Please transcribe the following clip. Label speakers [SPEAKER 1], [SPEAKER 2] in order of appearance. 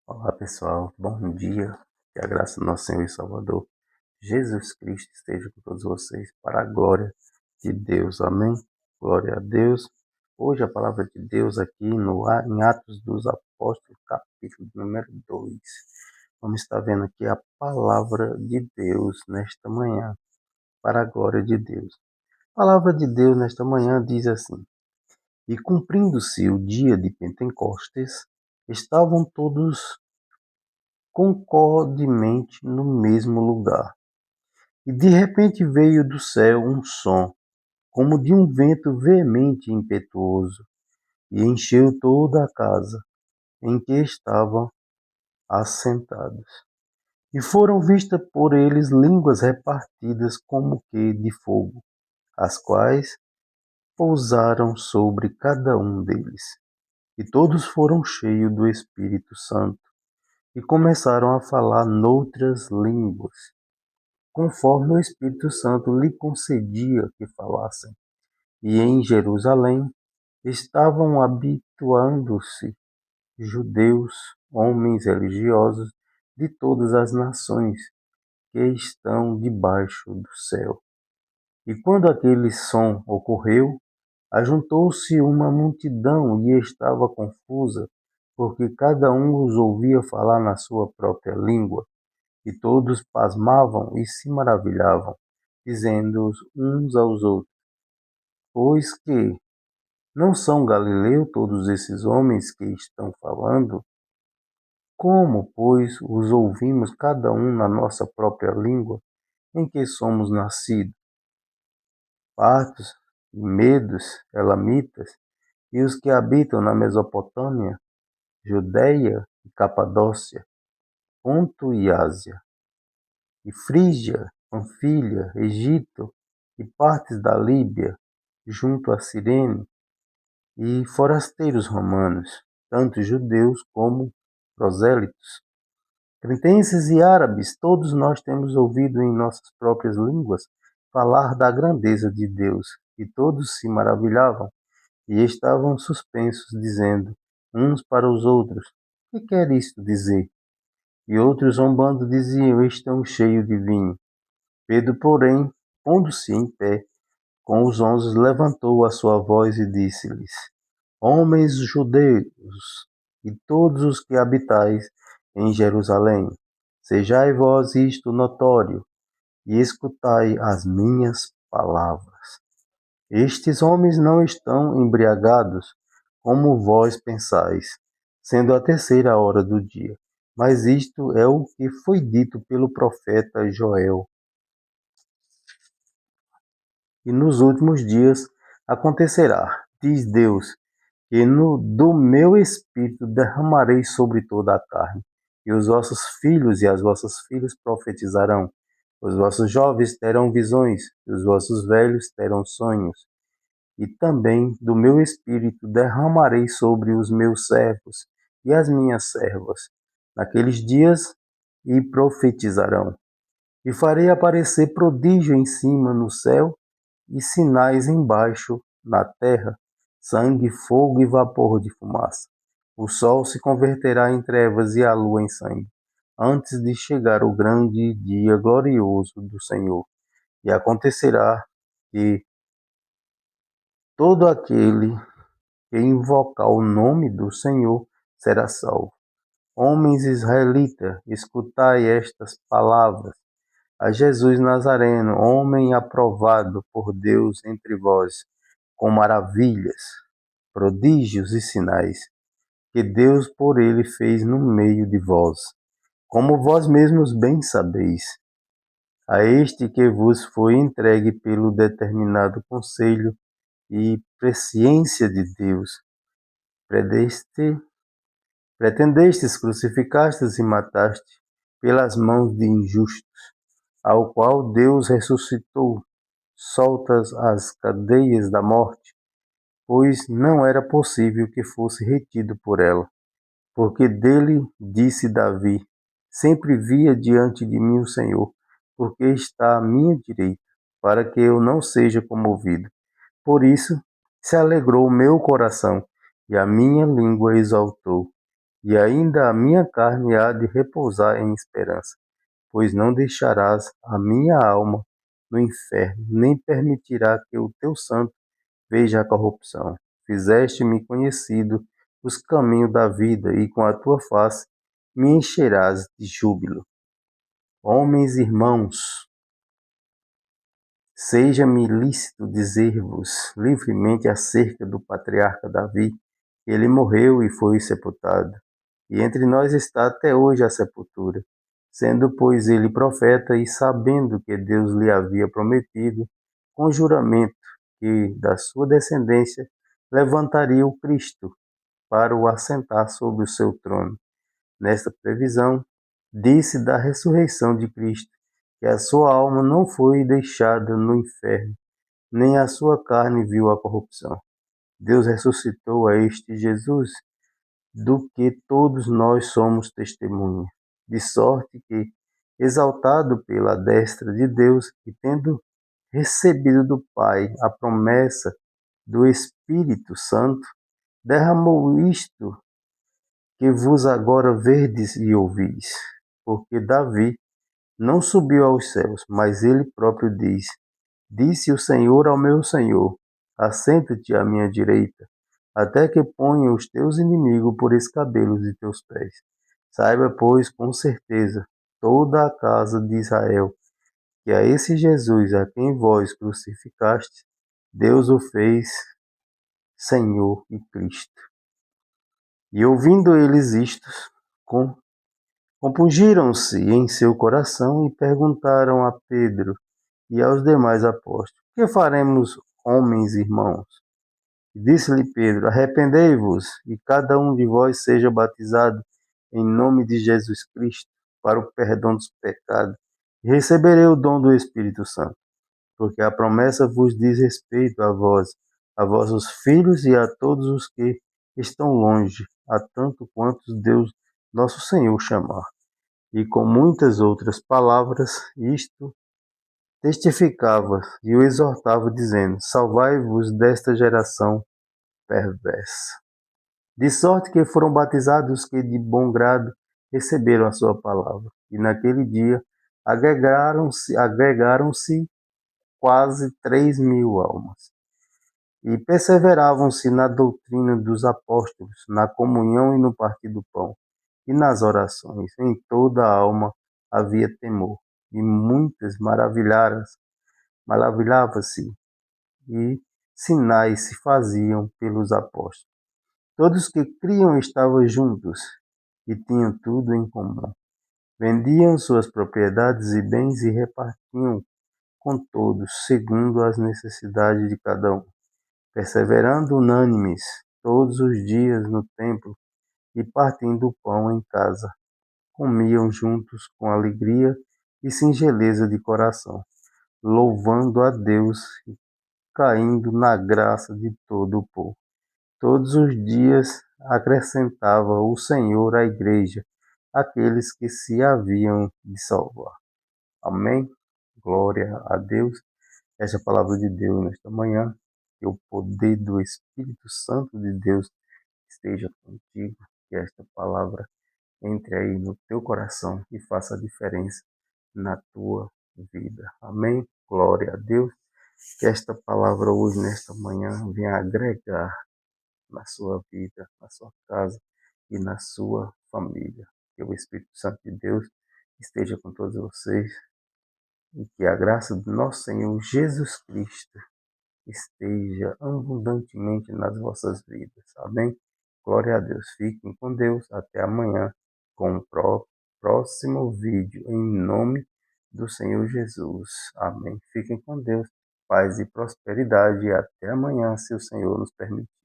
[SPEAKER 1] Olá pessoal, bom dia. Que a graça do nosso Senhor e Salvador Jesus Cristo esteja com todos vocês para a glória de Deus. Amém? Glória a Deus. Hoje a palavra de Deus aqui em Atos dos Apóstolos, capítulo número 2. Vamos estar vendo aqui a palavra de Deus nesta manhã, para a glória de Deus. A palavra de Deus nesta manhã diz assim: E cumprindo-se o dia de Pentecostes, estavam todos concordemente no mesmo lugar. E de repente veio do céu um som, como de um vento veemente e impetuoso, e encheu toda a casa em que estavam assentados. E foram vistas por eles línguas repartidas como que de fogo, as quais pousaram sobre cada um deles. E todos foram cheios do Espírito Santo, e começaram a falar noutras línguas, conforme o Espírito Santo lhe concedia que falassem. E em Jerusalém estavam habituando-se judeus, homens religiosos de todas as nações que estão debaixo do céu. E quando aquele som ocorreu, ajuntou-se uma multidão e estava confusa, porque cada um os ouvia falar na sua própria língua. E todos pasmavam e se maravilhavam, dizendo uns aos outros: Pois que não são galileus todos esses homens que estão falando? Como, pois, os ouvimos cada um na nossa própria língua, em que somos nascidos? Partos, medos, elamitas, e os que habitam na Mesopotâmia, Judeia e Capadócia, Ponto e Ásia, e Frígia, Panfilha, Egito e partes da Líbia, junto a Cirene, e forasteiros romanos, tanto judeus como prosélitos, cretenses e árabes, todos nós temos ouvido em nossas próprias línguas falar da grandeza de Deus, e todos se maravilhavam e estavam suspensos, dizendo uns para os outros: Que quer isto dizer? E outros, zombando, diziam: Estão cheios de vinho. Pedro, porém, pondo-se em pé com os 11, levantou a sua voz e disse-lhes: Homens judeus e todos os que habitais em Jerusalém, sejai vós isto notório e escutai as minhas palavras. Estes homens não estão embriagados, como vós pensais, sendo a terceira hora do dia. Mas isto é o que foi dito pelo profeta Joel. E nos últimos dias acontecerá, diz Deus, que do meu espírito derramarei sobre toda a carne, e os vossos filhos e as vossas filhas profetizarão, os vossos jovens terão visões, e os vossos velhos terão sonhos. E também do meu espírito derramarei sobre os meus servos e as minhas servas. Naqueles dias e profetizarão. E farei aparecer prodígio em cima no céu e sinais embaixo na terra, sangue, fogo e vapor de fumaça. O sol se converterá em trevas e a lua em sangue, antes de chegar o grande dia glorioso do Senhor. E acontecerá que todo aquele que invocar o nome do Senhor será salvo. Homens israelitas, escutai estas palavras. A Jesus Nazareno, homem aprovado por Deus entre vós, com maravilhas, prodígios e sinais, que Deus por ele fez no meio de vós, como vós mesmos bem sabeis. A este que vos foi entregue pelo determinado conselho e presciência de Deus, pretendestes, crucificastes e mataste pelas mãos de injustos, ao qual Deus ressuscitou, soltas as cadeias da morte, pois não era possível que fosse retido por ela. Porque dele disse Davi: Sempre via diante de mim o Senhor, porque está à minha direita, para que eu não seja comovido. Por isso se alegrou o meu coração, e a minha língua exaltou. e ainda a minha carne há de repousar em esperança, pois não deixarás a minha alma no inferno, nem permitirá que o teu santo veja a corrupção. Fizeste-me conhecido os caminhos da vida, e com a tua face me encherás de júbilo. Homens irmãos, seja-me lícito dizer-vos livremente acerca do patriarca Davi. Ele morreu e foi sepultado, e entre nós está até hoje a sepultura. Sendo, pois, ele profeta, e sabendo que Deus lhe havia prometido, com juramento, que da sua descendência levantaria o Cristo para o assentar sobre o seu trono. Nesta previsão, disse da ressurreição de Cristo, que a sua alma não foi deixada no inferno, nem a sua carne viu a corrupção. Deus ressuscitou a este Jesus, do que todos nós somos testemunha, de sorte que, exaltado pela destra de Deus e tendo recebido do Pai a promessa do Espírito Santo, derramou isto que vos agora verdes e ouvis. Porque Davi não subiu aos céus, mas ele próprio diz: Disse o Senhor ao meu Senhor: Assenta-te à minha direita, até que ponha os teus inimigos por escabelos de teus pés. Saiba, pois, com certeza, toda a casa de Israel, que a esse Jesus a quem vós crucificaste, Deus o fez Senhor e Cristo. E ouvindo eles isto, compungiram-se em seu coração e perguntaram a Pedro e aos demais apóstolos: Que faremos, homens irmãos? E disse-lhe Pedro: Arrependei-vos, e cada um de vós seja batizado em nome de Jesus Cristo, para o perdão dos pecados, e receberei o dom do Espírito Santo. Porque a promessa vos diz respeito a vós, a vossos filhos e a todos os que estão longe, a tanto quantos Deus nosso Senhor chamar. E com muitas outras palavras, isto testificava e o exortava, dizendo: Salvai-vos desta geração perversa. De sorte que foram batizados os que de bom grado receberam a sua palavra. E naquele dia agregaram-se quase 3.000 almas. E perseveravam-se na doutrina dos apóstolos, na comunhão e no partir do pão, e nas orações. Em toda a alma havia temor. E muitas maravilhava-se, e sinais se faziam pelos apóstolos. Todos que criam estavam juntos e tinham tudo em comum. Vendiam suas propriedades e bens e repartiam com todos, segundo as necessidades de cada um. Perseverando unânimes todos os dias no templo e partindo o pão em casa, comiam juntos com alegria e singeleza de coração, louvando a Deus e caindo na graça de todo o povo. Todos os dias acrescentava o Senhor à igreja aqueles que se haviam de salvar. Amém? Glória a Deus. Essa é a palavra de Deus nesta manhã. Que o poder do Espírito Santo de Deus esteja contigo. Que esta palavra entre aí no teu coração e faça a diferença na tua vida. Amém? Glória a Deus. Que esta palavra hoje, nesta manhã, venha agregar na sua vida, na sua casa e na sua família. Que o Espírito Santo de Deus esteja com todos vocês e que a graça do nosso Senhor Jesus Cristo esteja abundantemente nas vossas vidas. Amém? Glória a Deus. Fiquem com Deus. Até amanhã com o próximo vídeo. Em nome do Senhor Jesus. Amém. Fiquem com Deus. Paz e prosperidade. E até amanhã, se o Senhor nos permitir.